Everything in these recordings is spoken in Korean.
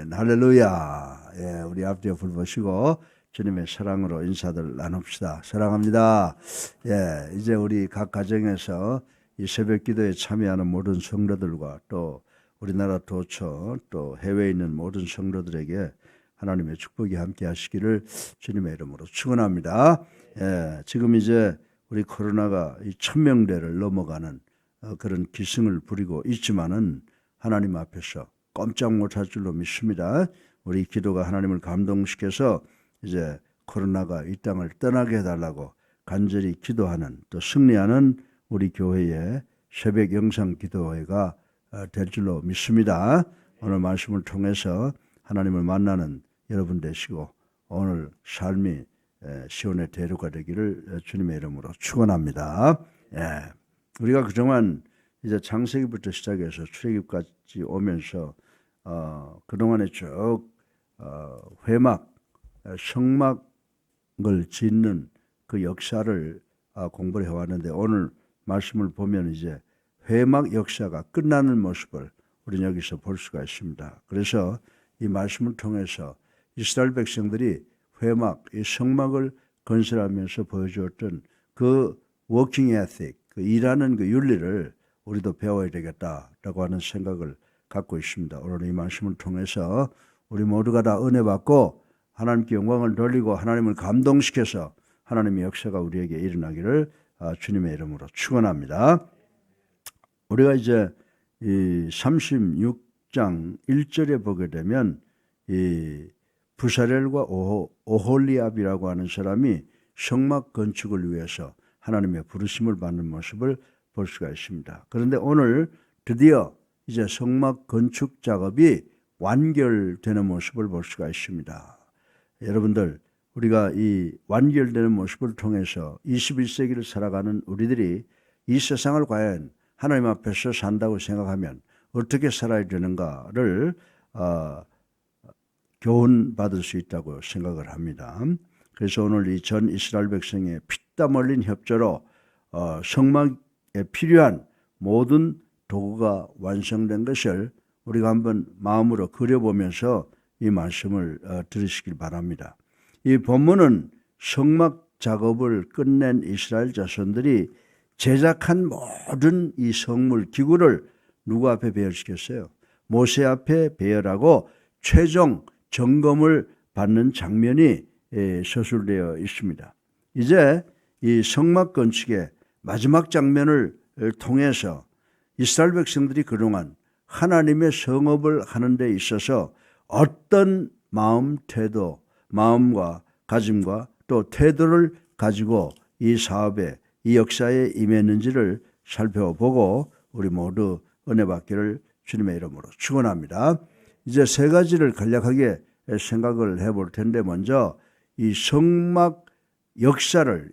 아멘. 할렐루야. 예, 우리 앞뒤에 불 보시고 주님의 사랑으로 인사들 나눕시다. 사랑합니다. 예, 이제 우리 각 가정에서 이 새벽 기도에 참여하는 모든 성도들과 또 우리나라 도처 또 해외에 있는 모든 성도들에게 하나님의 축복이 함께 하시기를 주님의 이름으로 축원합니다. 예, 지금 이제 우리 코로나가 이 1000명대를 넘어가는 그런 기승을 부리고 있지만은 하나님 앞에서 꼼짝 못할 줄로 믿습니다. 우리 기도가 하나님을 감동시켜서 이제 코로나가 이 땅을 떠나게 해달라고 간절히 기도하는 또 승리하는 우리 교회의 새벽 영상 기도회가 될 줄로 믿습니다. 오늘 말씀을 통해서 하나님을 만나는 여러분 되시고 오늘 삶이 시온의 대로가 되기를 주님의 이름으로 축원합니다. 예, 우리가 그동안 이제 창세기부터 시작해서 출애굽까지 오면서 그동안에 쭉 회막, 성막을 짓는 그 역사를 공부를 해왔는데 오늘 말씀을 보면 이제 회막 역사가 끝나는 모습을 우리는 여기서 볼 수가 있습니다. 그래서 이 말씀을 통해서 이스라엘 백성들이 회막, 이 성막을 건설하면서 보여주었던 그 워킹 에틱, 그 일하는 그 윤리를 우리도 배워야 되겠다라고 하는 생각을 갖고 있습니다. 오늘 이 말씀을 통해서 우리 모두가 다 은혜 받고 하나님께 영광을 돌리고 하나님을 감동시켜서 하나님의 역사가 우리에게 일어나기를 주님의 이름으로 축원합니다. 우리가 이제 이 36장 1절에 보게 되면 이 부사렐과 오홀리압이라고 하는 사람이 성막 건축을 위해서 하나님의 부르심을 받는 모습을 볼 수가 있습니다. 그런데 오늘 드디어 이제 성막 건축 작업이 완결되는 모습을 볼 수가 있습니다. 여러분들, 우리가 이 완결되는 모습을 통해서 21세기를 살아가는 우리들이 이 세상을 과연 하나님 앞에서 산다고 생각하면 어떻게 살아야 되는가를 교훈받을 수 있다고 생각을 합니다. 그래서 오늘 이 전 이스라엘 백성의 피땀 흘린 협조로 성막에 필요한 모든 도구가 완성된 것을 우리가 한번 마음으로 그려보면서 이 말씀을 들으시길 바랍니다. 이 본문은 성막 작업을 끝낸 이스라엘 자손들이 제작한 모든 이 성물 기구를 누구 앞에 배열시켰어요? 모세 앞에 배열하고 최종 점검을 받는 장면이 서술되어 있습니다. 이제 이 성막 건축의 마지막 장면을 통해서 이스라엘 백성들이 그동안 하나님의 성업을 하는 데 있어서 어떤 마음, 태도, 마음과 가짐과 또 태도를 가지고 이 사업에, 이 역사에 임했는지를 살펴보고 우리 모두 은혜 받기를 주님의 이름으로 축원합니다. 이제 세 가지를 간략하게 생각을 해볼 텐데 먼저 이 성막 역사를,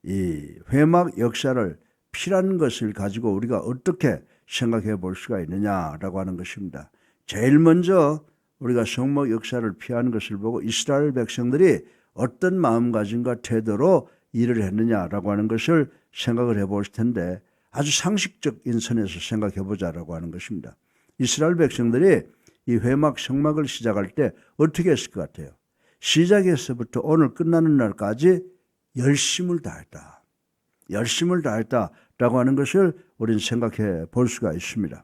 이 회막 역사를 필요한 것을 가지고 우리가 어떻게 생각해 볼 수가 있느냐라고 하는 것입니다. 제일 먼저 우리가 성막 역사를 피하는 것을 보고 이스라엘 백성들이 어떤 마음가짐과 태도로 일을 했느냐라고 하는 것을 생각을 해볼 텐데 아주 상식적인 선에서 생각해 보자라고 하는 것입니다. 이스라엘 백성들이 이 회막 성막을 시작할 때 어떻게 했을 것 같아요? 시작에서부터 오늘 끝나는 날까지 열심을 다했다. 열심을 다했다라고 하는 것을 우리는 생각해 볼 수가 있습니다.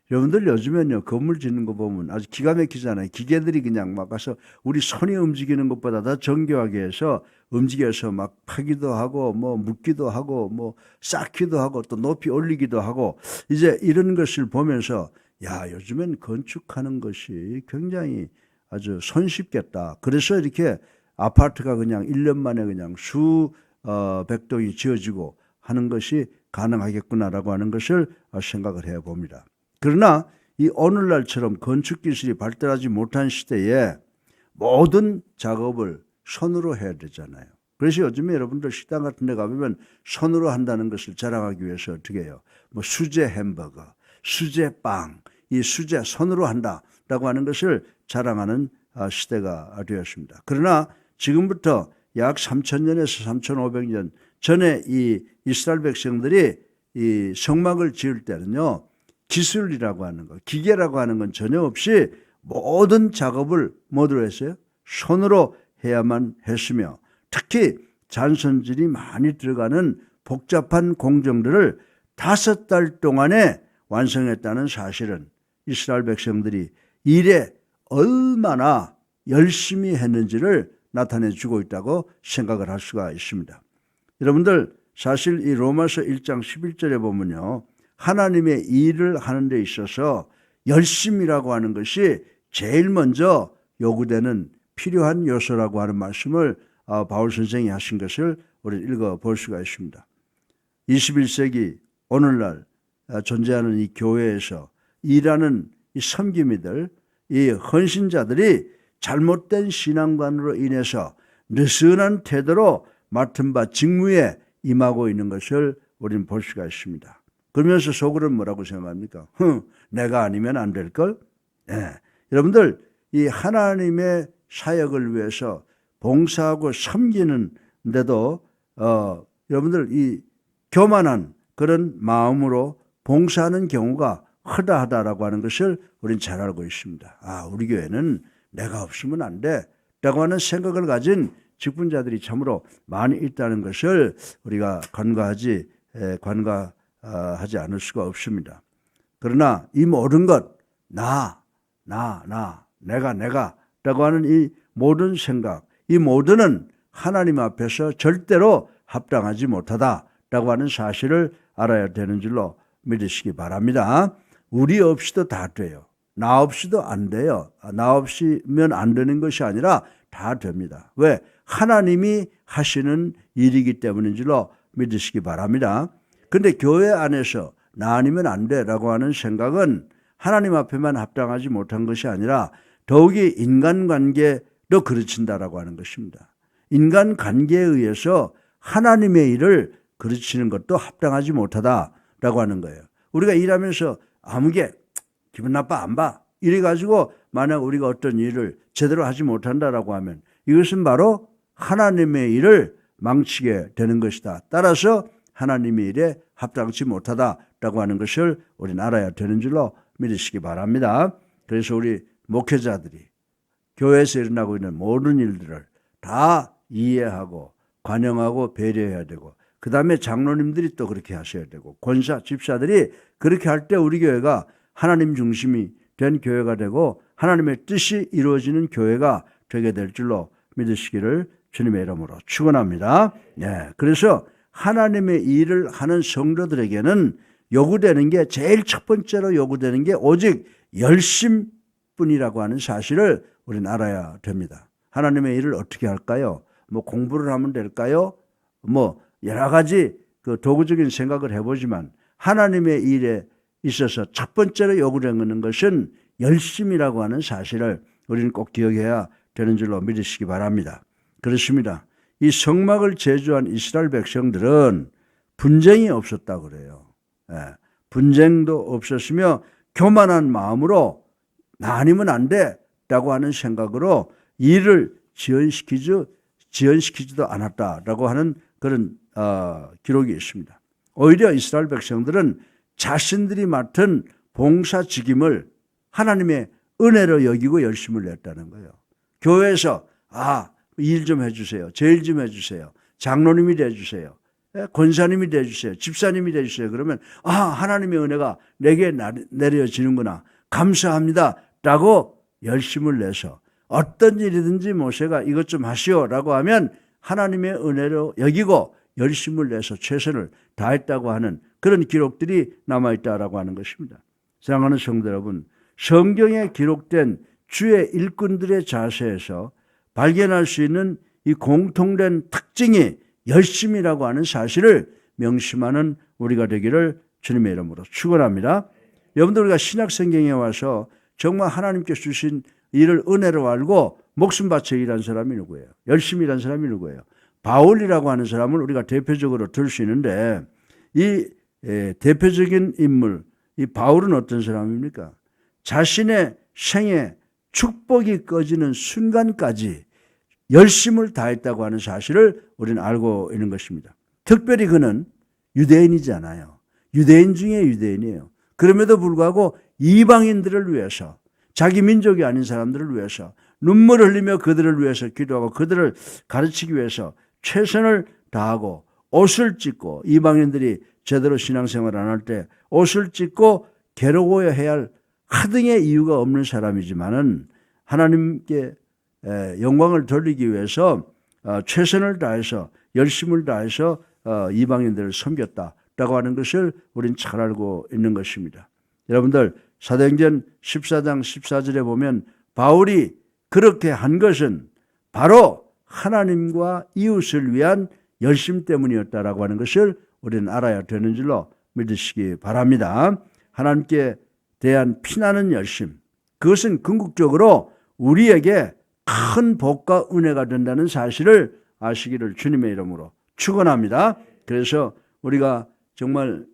여러분들 요즘엔요 건물 짓는 거 보면 아주 기가 막히잖아요. 기계들이 그냥 막 가서 우리 손이 움직이는 것보다 더 정교하게 해서 움직여서 막 파기도 하고 뭐 묶기도 하고 뭐 쌓기도 하고 또 높이 올리기도 하고 이제 이런 것을 보면서 야 요즘엔 건축하는 것이 굉장히 아주 손쉽겠다. 그래서 이렇게 아파트가 그냥 1년 만에 그냥 수백 동이 지어지고 하는 것이 가능하겠구나라고 하는 것을 생각을 해봅니다. 그러나 이 오늘날처럼 건축 기술이 발달하지 못한 시대에 모든 작업을 손으로 해야 되잖아요. 그래서 요즘에 여러분들 식당 같은 데 가보면 손으로 한다는 것을 자랑하기 위해서 어떻게 해요? 뭐 수제 햄버거, 수제 빵, 이 수제 손으로 한다라고 하는 것을 자랑하는 시대가 되었습니다. 그러나 지금부터 약 3000년에서 3500년 전에 이 이스라엘 백성들이 이 성막을 지을 때는요 기술이라고 하는 것, 기계라고 하는 건 전혀 없이 모든 작업을 뭐로 했어요? 손으로 해야만 했으며 특히 잔선질이 많이 들어가는 복잡한 공정들을 5달 동안에 완성했다는 사실은 이스라엘 백성들이 일에 얼마나 열심히 했는지를 나타내 주고 있다고 생각을 할 수가 있습니다. 여러분들 사실 이 로마서 1장 11절에 보면요. 하나님의 일을 하는 데 있어서 열심이라고 하는 것이 제일 먼저 요구되는 필요한 요소라고 하는 말씀을 바울 선생이 하신 것을 우리 읽어볼 수가 있습니다. 21세기 오늘날 존재하는 이 교회에서 일하는 이 섬김이들, 이 헌신자들이 잘못된 신앙관으로 인해서 느슨한 태도로 맡은 바 직무에 임하고 있는 것을 우리는 볼 수가 있습니다. 그러면서 속으로는 뭐라고 생각합니까? 내가 아니면 안 될걸? 네. 여러분들 이 하나님의 사역을 위해서 봉사하고 섬기는데도 여러분들 이 교만한 그런 마음으로 봉사하는 경우가 허다하다라고 하는 것을 우리는 잘 알고 있습니다. 우리 교회는 내가 없으면 안 돼 라고 하는 생각을 가진 직분자들이 참으로 많이 있다는 것을 우리가 간과하지 않을 수가 없습니다. 그러나 이 모든 것 내가 라고 하는 이 모든 생각, 이 모두는 하나님 앞에서 절대로 합당하지 못하다라고 하는 사실을 알아야 되는 줄로 믿으시기 바랍니다. 우리 없이도 다 돼요. 나 없이도 안 돼요. 나 없이면 안 되는 것이 아니라 다 됩니다. 왜? 하나님이 하시는 일이기 때문인 줄로 믿으시기 바랍니다. 그런데 교회 안에서 나 아니면 안 돼라고 하는 생각은 하나님 앞에만 합당하지 못한 것이 아니라 더욱이 인간관계로 그르친다라고 하는 것입니다. 인간관계에 의해서 하나님의 일을 그르치는 것도 합당하지 못하다라고 하는 거예요. 우리가 일하면서 아무개 기분 나빠 안 봐. 이래가지고 만약 우리가 어떤 일을 제대로 하지 못한다라고 하면 이것은 바로 하나님의 일을 망치게 되는 것이다. 따라서 하나님의 일에 합당치 못하다라고 하는 것을 우리는 알아야 되는 줄로 믿으시기 바랍니다. 그래서 우리 목회자들이 교회에서 일어나고 있는 모든 일들을 다 이해하고 관용하고 배려해야 되고 그 다음에 장로님들이 또 그렇게 하셔야 되고 권사, 집사들이 그렇게 할 때 우리 교회가 하나님 중심이 된 교회가 되고 하나님의 뜻이 이루어지는 교회가 되게 될 줄로 믿으시기를 주님의 이름으로 축원합니다. 네, 그래서 하나님의 일을 하는 성도들에게는 요구되는 게 제일 첫 번째로 요구되는 게 오직 열심뿐이라고 하는 사실을 우리는 알아야 됩니다. 하나님의 일을 어떻게 할까요? 뭐 공부를 하면 될까요? 뭐 여러 가지 그 도구적인 생각을 해보지만 하나님의 일에 있어서 첫 번째로 요구되는 것은 열심이라고 하는 사실을 우리는 꼭 기억해야 되는 줄로 믿으시기 바랍니다. 그렇습니다. 이 성막을 제주한 이스라엘 백성들은 분쟁이 없었다고 그래요. 분쟁도 없었으며 교만한 마음으로 나 아니면 안 돼라고 하는 생각으로 일을 지연시키지도 않았다라고 하는 그런 기록이 있습니다. 오히려 이스라엘 백성들은 자신들이 맡은 봉사 직임을 하나님의 은혜로 여기고 열심을 냈다는 거예요. 교회에서 일 좀 해주세요. 제일 좀 해주세요. 장로님이 돼주세요. 권사님이 돼주세요. 집사님이 돼주세요. 그러면 하나님의 은혜가 내게 내려지는구나. 감사합니다. 라고 열심을 내서 어떤 일이든지 모세가 이것 좀 하시오라고 하면 하나님의 은혜로 여기고 열심을 내서 최선을 다했다고 하는 그런 기록들이 남아있다라고 하는 것입니다. 사랑하는 성도 여러분, 성경에 기록된 주의 일꾼들의 자세에서 발견할 수 있는 이 공통된 특징이 열심이라고 하는 사실을 명심하는 우리가 되기를 주님의 이름으로 축원합니다. 여러분들 우리가 신약성경에 와서 정말 하나님께서 주신 일을 은혜로 알고 목숨 바쳐 일한 사람이 누구예요? 열심히 일한 사람이 누구예요? 바울이라고 하는 사람을 우리가 대표적으로 들 수 있는데 이 대표적인 인물, 이 바울은 어떤 사람입니까? 자신의 생에 축복이 꺼지는 순간까지 열심을 다했다고 하는 사실을 우리는 알고 있는 것입니다. 특별히 그는 유대인이잖아요. 유대인 중에 유대인이에요. 그럼에도 불구하고 이방인들을 위해서 자기 민족이 아닌 사람들을 위해서 눈물 흘리며 그들을 위해서 기도하고 그들을 가르치기 위해서 최선을 다하고 옷을 찢고 이방인들이 제대로 신앙생활 안 할 때 옷을 찢고 괴로워야 할 하등의 이유가 없는 사람이지만은 하나님께 영광을 돌리기 위해서 최선을 다해서 열심을 다해서 이방인들을 섬겼다라고 하는 것을 우리는 잘 알고 있는 것입니다. 여러분들 사도행전 14장 14절에 보면 바울이 그렇게 한 것은 바로 하나님과 이웃을 위한 열심 때문이었다라고 하는 것을 우리는 알아야 되는 줄로 믿으시기 바랍니다. 하나님께 대한 피나는 열심, 그것은 궁극적으로 우리에게 큰 복과 은혜가 된다는 사실을 아시기를 주님의 이름으로 축원합니다. 그래서 우리가 정말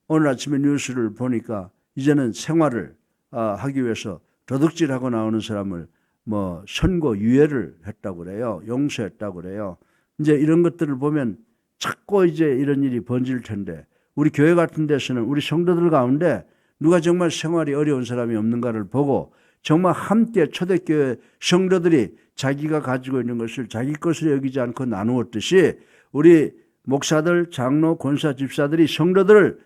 오늘 아침에 뉴스를 보니까 이제는 생활을 하기 위해서 도둑질하고 나오는 사람을 선고 유예를 했다고 그래요. 용서했다고 그래요. 이제 이런 것들을 보면 자꾸 이제 이런 일이 번질 텐데 우리 교회 같은 데서는 우리 성도들 가운데 누가 정말 생활이 어려운 사람이 없는가를 보고 정말 함께 초대교회 성도들이 자기가 가지고 있는 것을 자기 것으로 여기지 않고 나누었듯이 우리 목사들, 장로, 권사, 집사들이 성도들을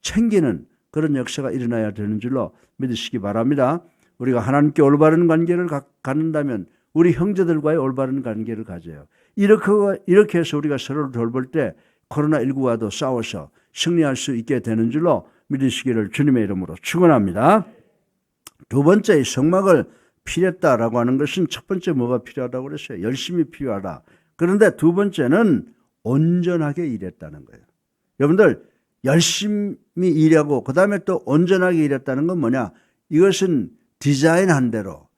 챙기는 그런 역사가 일어나야 되는 줄로 믿으시기 바랍니다. 우리가 하나님께 올바른 관계를 갖는다면 우리 형제들과의 올바른 관계를 가져요. 이렇게 해서 우리가 서로를 돌볼 때 코로나19와도 싸워서 승리할 수 있게 되는 줄로 믿으시기를 주님의 이름으로 축원합니다. 두 번째, 성막을 피했다라고 하는 것은 첫 번째 뭐가 필요하다고 그랬어요? 열심히 필요하다. 그런데 두 번째는 온전하게 일했다는 거예요. 여러분들 열심히 일하고 그 다음에 또 온전하게 일했다는 건 뭐냐? 이것은 디자인한 대로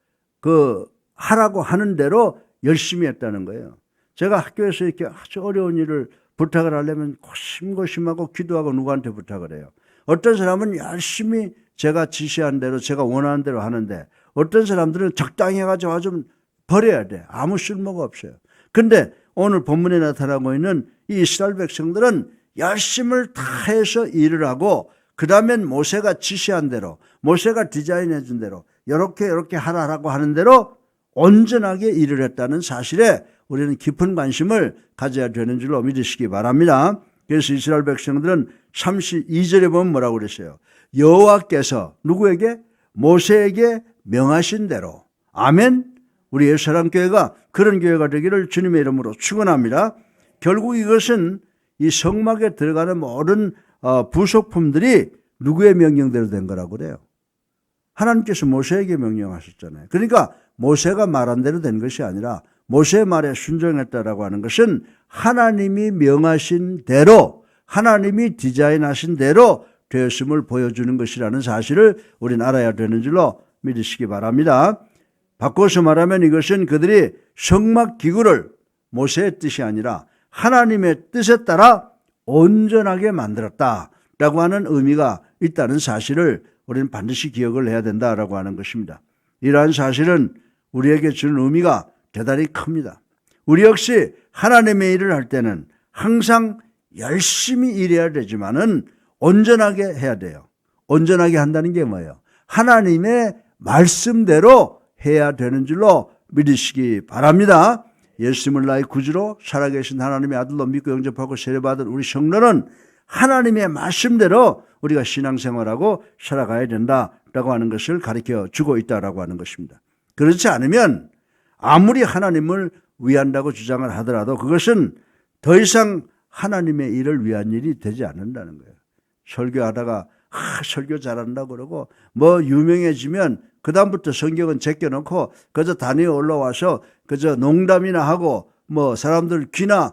하라고 하는 대로 열심히 했다는 거예요. 제가 학교에서 이렇게 아주 어려운 일을 부탁을 하려면 고심고심하고 기도하고 누구한테 부탁을 해요. 어떤 사람은 열심히 제가 지시한 대로 제가 원하는 대로 하는데 어떤 사람들은 적당히 해가지고 좀 버려야 돼. 아무 쓸모가 없어요. 근데 오늘 본문에 나타나고 있는 이 이스라엘 백성들은 열심을 다해서 일을 하고 그 다음엔 모세가 지시한 대로 모세가 디자인해 준 대로 이렇게 하라고 하는 대로 온전하게 일을 했다는 사실에 우리는 깊은 관심을 가져야 되는 줄로 믿으시기 바랍니다. 그래서 이스라엘 백성들은 32절에 보면 뭐라고 그랬어요? 여호와께서 누구에게? 모세에게 명하신 대로. 아멘. 우리 예수사랑교회가 그런 교회가 되기를 주님의 이름으로 축원합니다. 결국 이것은 이 성막에 들어가는 모든 부속품들이 누구의 명령대로 된 거라고 그래요? 하나님께서 모세에게 명령하셨잖아요. 그러니까 모세가 말한 대로 된 것이 아니라 모세의 말에 순종했다라고 하는 것은 하나님이 명하신 대로 하나님이 디자인하신 대로 되었음을 보여주는 것이라는 사실을 우리는 알아야 되는 줄로 믿으시기 바랍니다. 바꿔서 말하면 이것은 그들이 성막 기구를 모세의 뜻이 아니라 하나님의 뜻에 따라 온전하게 만들었다라고 하는 의미가 있다는 사실을 우리는 반드시 기억을 해야 된다라고 하는 것입니다. 이러한 사실은 우리에게 주는 의미가 대단히 큽니다. 우리 역시 하나님의 일을 할 때는 항상 열심히 일해야 되지만은 온전하게 해야 돼요. 온전하게 한다는 게 뭐예요? 하나님의 말씀대로 해야 되는 줄로 믿으시기 바랍니다. 예수님을 나의 구주로 살아계신 하나님의 아들로 믿고 영접하고 세례받은 우리 성도는 하나님의 말씀대로 우리가 신앙생활하고 살아가야 된다라고 하는 것을 가르쳐 주고 있다라고 하는 것입니다. 그렇지 않으면 아무리 하나님을 위한다고 주장을 하더라도 그것은 더 이상 하나님의 일을 위한 일이 되지 않는다는 거예요. 설교하다가 설교 잘한다고 그러고 유명해지면 그 다음부터 성경은 제껴놓고 그저 단위에 올라와서 그저 농담이나 하고 사람들 귀나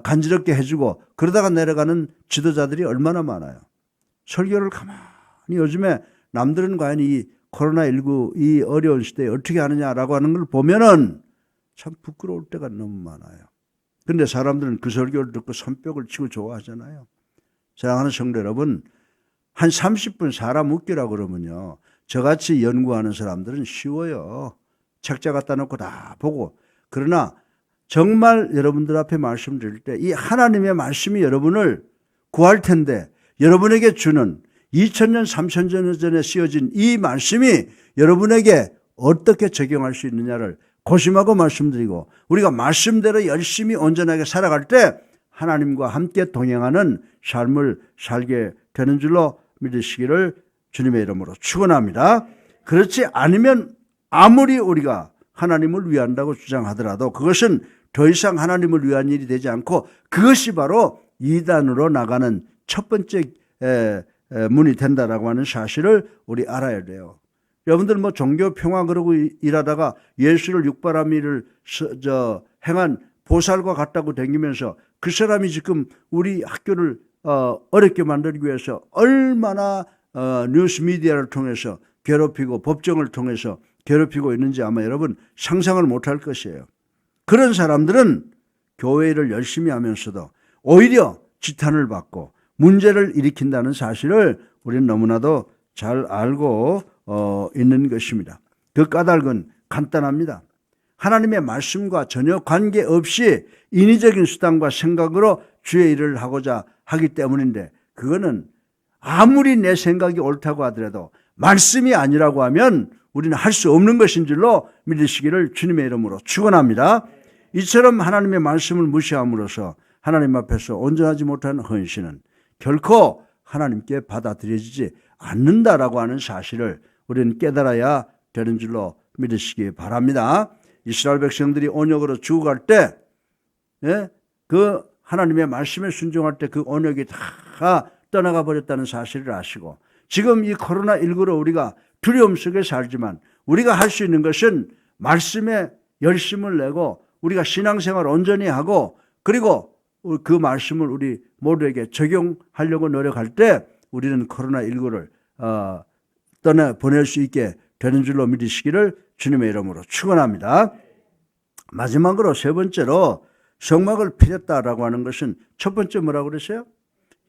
간지럽게 해주고 그러다가 내려가는 지도자들이 얼마나 많아요. 설교를 가만히 요즘에 남들은 과연 이 코로나19 이 어려운 시대에 어떻게 하느냐라고 하는 걸 보면은 참 부끄러울 때가 너무 많아요. 그런데 사람들은 그 설교를 듣고 손뼉을 치고 좋아하잖아요. 사랑하는 성도 여러분, 한 30분 사람 웃기라고 그러면요. 저같이 연구하는 사람들은 쉬워요. 책자 갖다 놓고 다 보고. 그러나 정말 여러분들 앞에 말씀드릴 때 이 하나님의 말씀이 여러분을 구할 텐데 여러분에게 주는 2000년, 3000년 전에 쓰여진 이 말씀이 여러분에게 어떻게 적용할 수 있느냐를 고심하고 말씀드리고, 우리가 말씀대로 열심히 온전하게 살아갈 때 하나님과 함께 동행하는 삶을 살게 되는 줄로 믿으시기를 주님의 이름으로 축원합니다. 그렇지 않으면 아무리 우리가 하나님을 위한다고 주장하더라도 그것은 더 이상 하나님을 위한 일이 되지 않고 그것이 바로 이단으로 나가는 첫 번째 문이 된다라고 하는 사실을 우리 알아야 돼요. 여러분들 뭐 종교 평화 그러고 일하다가 예수를 육바라밀을 행한 보살과 같다고 다니면서 그 사람이 지금 우리 학교를 어렵게 만들기 위해서 얼마나 뉴스 미디어를 통해서 괴롭히고 법정을 통해서 괴롭히고 있는지 아마 여러분 상상을 못할 것이에요. 그런 사람들은 교회 일을 열심히 하면서도 오히려 지탄을 받고 문제를 일으킨다는 사실을 우리는 너무나도 잘 알고 있는 것입니다. 그 까닭은 간단합니다. 하나님의 말씀과 전혀 관계없이 인위적인 수단과 생각으로 주의 일을 하고자 하기 때문인데, 그거는 아무리 내 생각이 옳다고 하더라도 말씀이 아니라고 하면 우리는 할 수 없는 것인 줄로 믿으시기를 주님의 이름으로 축원합니다. 이처럼 하나님의 말씀을 무시함으로써 하나님 앞에서 온전하지 못한 헌신은 결코 하나님께 받아들여지지 않는다라고 하는 사실을 우리는 깨달아야 되는 줄로 믿으시기 바랍니다. 이스라엘 백성들이 언약으로 죽어갈 때, 그 하나님의 말씀에 순종할 때 그 언약이 다 떠나가 버렸다는 사실을 아시고, 지금 이 코로나19로 우리가 두려움 속에 살지만 우리가 할 수 있는 것은 말씀에 열심을 내고 우리가 신앙생활 온전히 하고, 그리고 그 말씀을 우리 모두에게 적용하려고 노력할 때 우리는 코로나19를 떠나보낼 수 있게 되는 줄로 믿으시기를 주님의 이름으로 축원합니다. 마지막으로 세 번째로 성막을 피렸다라고 하는 것은 첫 번째 뭐라고 그랬어요?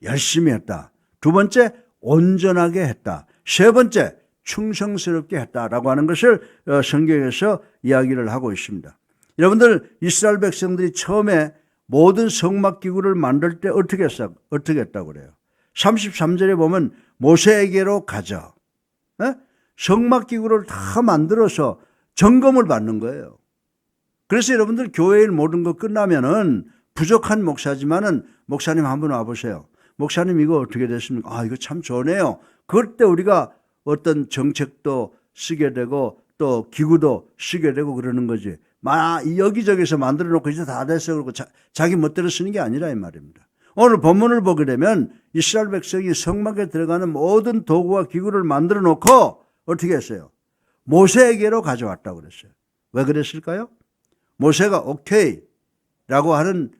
열심히 했다. 두 번째 온전하게 했다. 세 번째 충성스럽게 했다라고 하는 것을 성경에서 이야기를 하고 있습니다. 여러분들 이스라엘 백성들이 처음에 모든 성막기구를 만들 때 어떻게 했다고 그래요? 33절에 보면 모세에게로 가자. 성막기구를 다 만들어서 점검을 받는 거예요. 그래서 여러분들 교회일 모든 거 끝나면은 부족한 목사지만은 목사님 한번 와보세요. 목사님 이거 어떻게 됐습니까? 아, 이거 참 좋네요. 그럴 때 우리가 어떤 정책도 쓰게 되고 또 기구도 쓰게 되고 그러는 거지. 여기저기서 만들어 놓고 이제 다 됐어 그러고 자기 멋대로 쓰는 게 아니라 이 말입니다. 오늘 본문을 보게 되면 이스라엘 백성이 성막에 들어가는 모든 도구와 기구를 만들어 놓고 어떻게 했어요? 모세에게로 가져왔다고 그랬어요. 왜 그랬을까요? 모세가 오케이 라고 하는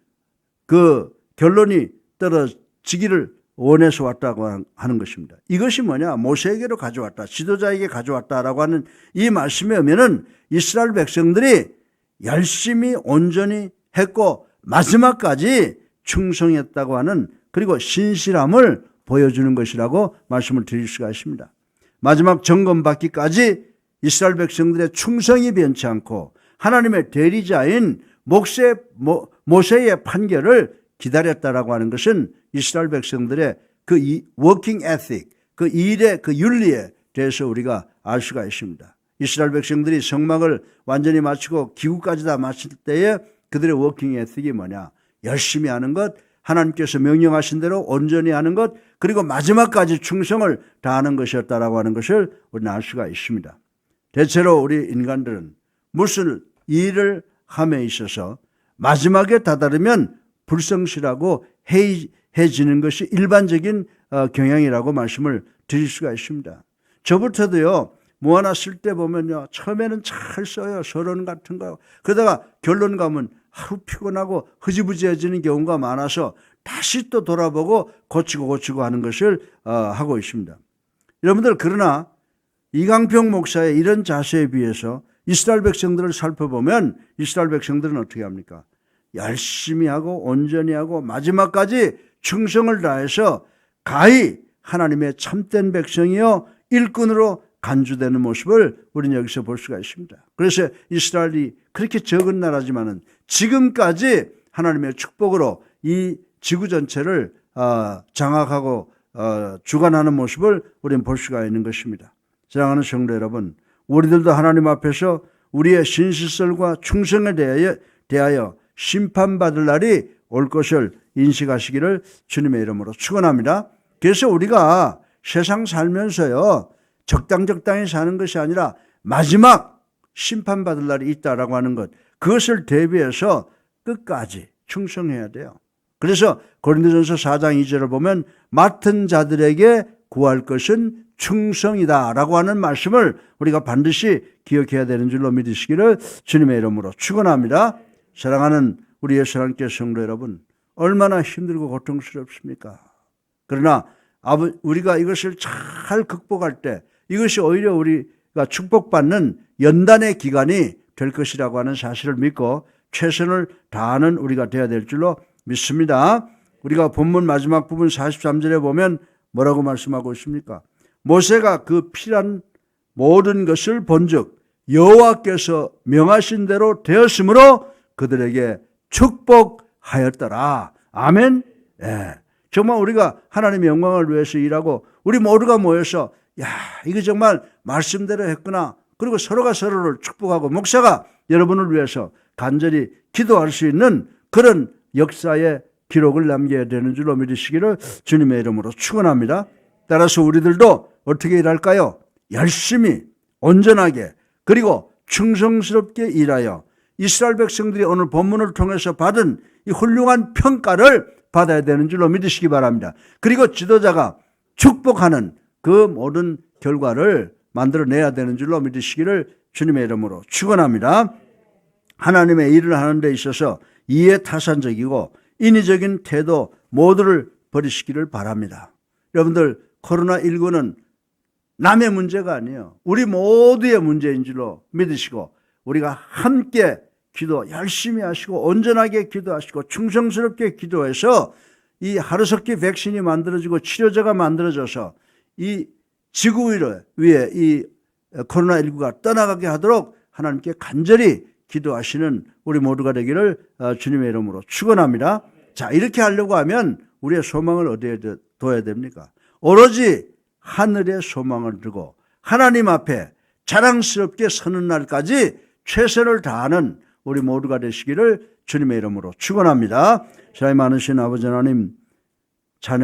그 결론이 떨어지기를 원해서 왔다고 하는 것입니다. 이것이 뭐냐? 모세에게로 가져왔다, 지도자에게 가져왔다라고 하는 이 말씀에 오면은 이스라엘 백성들이 열심히 온전히 했고 마지막까지 충성했다고 하는, 그리고 신실함을 보여주는 것이라고 말씀을 드릴 수가 있습니다. 마지막 점검받기까지 이스라엘 백성들의 충성이 변치 않고 하나님의 대리자인 모세의 판결을 기다렸다라고 하는 것은 이스라엘 백성들의 그 워킹 에틱, 그 일의 그 윤리에 대해서 우리가 알 수가 있습니다. 이스라엘 백성들이 성막을 완전히 마치고 기구까지 다 마칠 때에 그들의 워킹 에틱이 뭐냐? 열심히 하는 것, 하나님께서 명령하신 대로 온전히 하는 것, 그리고 마지막까지 충성을 다하는 것이었다라고 하는 것을 우리는 알 수가 있습니다. 대체로 우리 인간들은 무슨 일을 함에 있어서 마지막에 다다르면 불성실하고 해이해지는 것이 일반적인 경향이라고 말씀을 드릴 수가 있습니다. 저부터도요, 뭐 하나 쓸 때 보면요, 처음에는 잘 써요. 서론 같은 거. 그러다가 결론 가면 하루 피곤하고 흐지부지해지는 경우가 많아서 다시 또 돌아보고 고치고 하는 것을 하고 있습니다. 여러분들, 그러나 이강평 목사의 이런 자세에 비해서 이스라엘 백성들을 살펴보면 이스라엘 백성들은 어떻게 합니까? 열심히 하고 온전히 하고 마지막까지 충성을 다해서 가히 하나님의 참된 백성이요 일꾼으로 간주되는 모습을 우리는 여기서 볼 수가 있습니다. 그래서 이스라엘이 그렇게 적은 나라지만은 지금까지 하나님의 축복으로 이 지구 전체를 장악하고 주관하는 모습을 우리는 볼 수가 있는 것입니다. 사랑하는 성도 여러분, 우리들도 하나님 앞에서 우리의 신실성과 충성에 대하여 심판받을 날이 올 것을 인식하시기를 주님의 이름으로 축원합니다. 그래서 우리가 세상 살면서요, 적당히 사는 것이 아니라 마지막 심판받을 날이 있다라고 하는 것, 그것을 대비해서 끝까지 충성해야 돼요. 그래서 고린도전서 4장 2절을 보면 맡은 자들에게 구할 것은 충성이다라고 하는 말씀을 우리가 반드시 기억해야 되는 줄로 믿으시기를 주님의 이름으로 축원합니다. 사랑하는 우리의 사랑교회 성도 여러분, 얼마나 힘들고 고통스럽습니까? 그러나 우리가 이것을 잘 극복할 때 이것이 오히려 우리가 축복받는 연단의 기간이 될 것이라고 하는 사실을 믿고 최선을 다하는 우리가 되어야 될 줄로 믿습니다. 우리가 본문 마지막 부분 43절에 보면 뭐라고 말씀하고 있습니까? 모세가 그 필요한 모든 것을 본즉 여호와께서 명하신 대로 되었으므로 그들에게 축복하였더라. 아멘. 예. 정말 우리가 하나님의 영광을 위해서 일하고 우리 모두가 모여서 이거 정말 말씀대로 했구나. 그리고 서로가 서로를 축복하고 목사가 여러분을 위해서 간절히 기도할 수 있는 그런 역사의 기록을 남겨야 되는 줄로 믿으시기를 주님의 이름으로 축원합니다. 따라서 우리들도 어떻게 일할까요? 열심히 온전하게 그리고 충성스럽게 일하여 이스라엘 백성들이 오늘 본문을 통해서 받은 이 훌륭한 평가를 받아야 되는 줄로 믿으시기 바랍니다. 그리고 지도자가 축복하는 그 모든 결과를 만들어내야 되는 줄로 믿으시기를 주님의 이름으로 축원합니다. 하나님의 일을 하는 데 있어서 이해타산적이고 인위적인 태도 모두를 버리시기를 바랍니다. 여러분들, 코로나19는 남의 문제가 아니에요. 우리 모두의 문제인 줄로 믿으시고 우리가 함께 기도 열심히 하시고 온전하게 기도하시고 충성스럽게 기도해서 이 하루속히 백신이 만들어지고 치료제가 만들어져서 이 지구 위에 이 코로나19가 떠나가게 하도록 하나님께 간절히 기도하시는 우리 모두가 되기를 주님의 이름으로 축원합니다. 자, 이렇게 하려고 하면 우리의 소망을 어디에 둬야 됩니까? 오로지 하늘에 소망을 두고 하나님 앞에 자랑스럽게 서는 날까지 최선을 다하는 우리 모두가 되시기를 주님의 이름으로 축원합니다. 사랑이 많으신 아버지 하나님,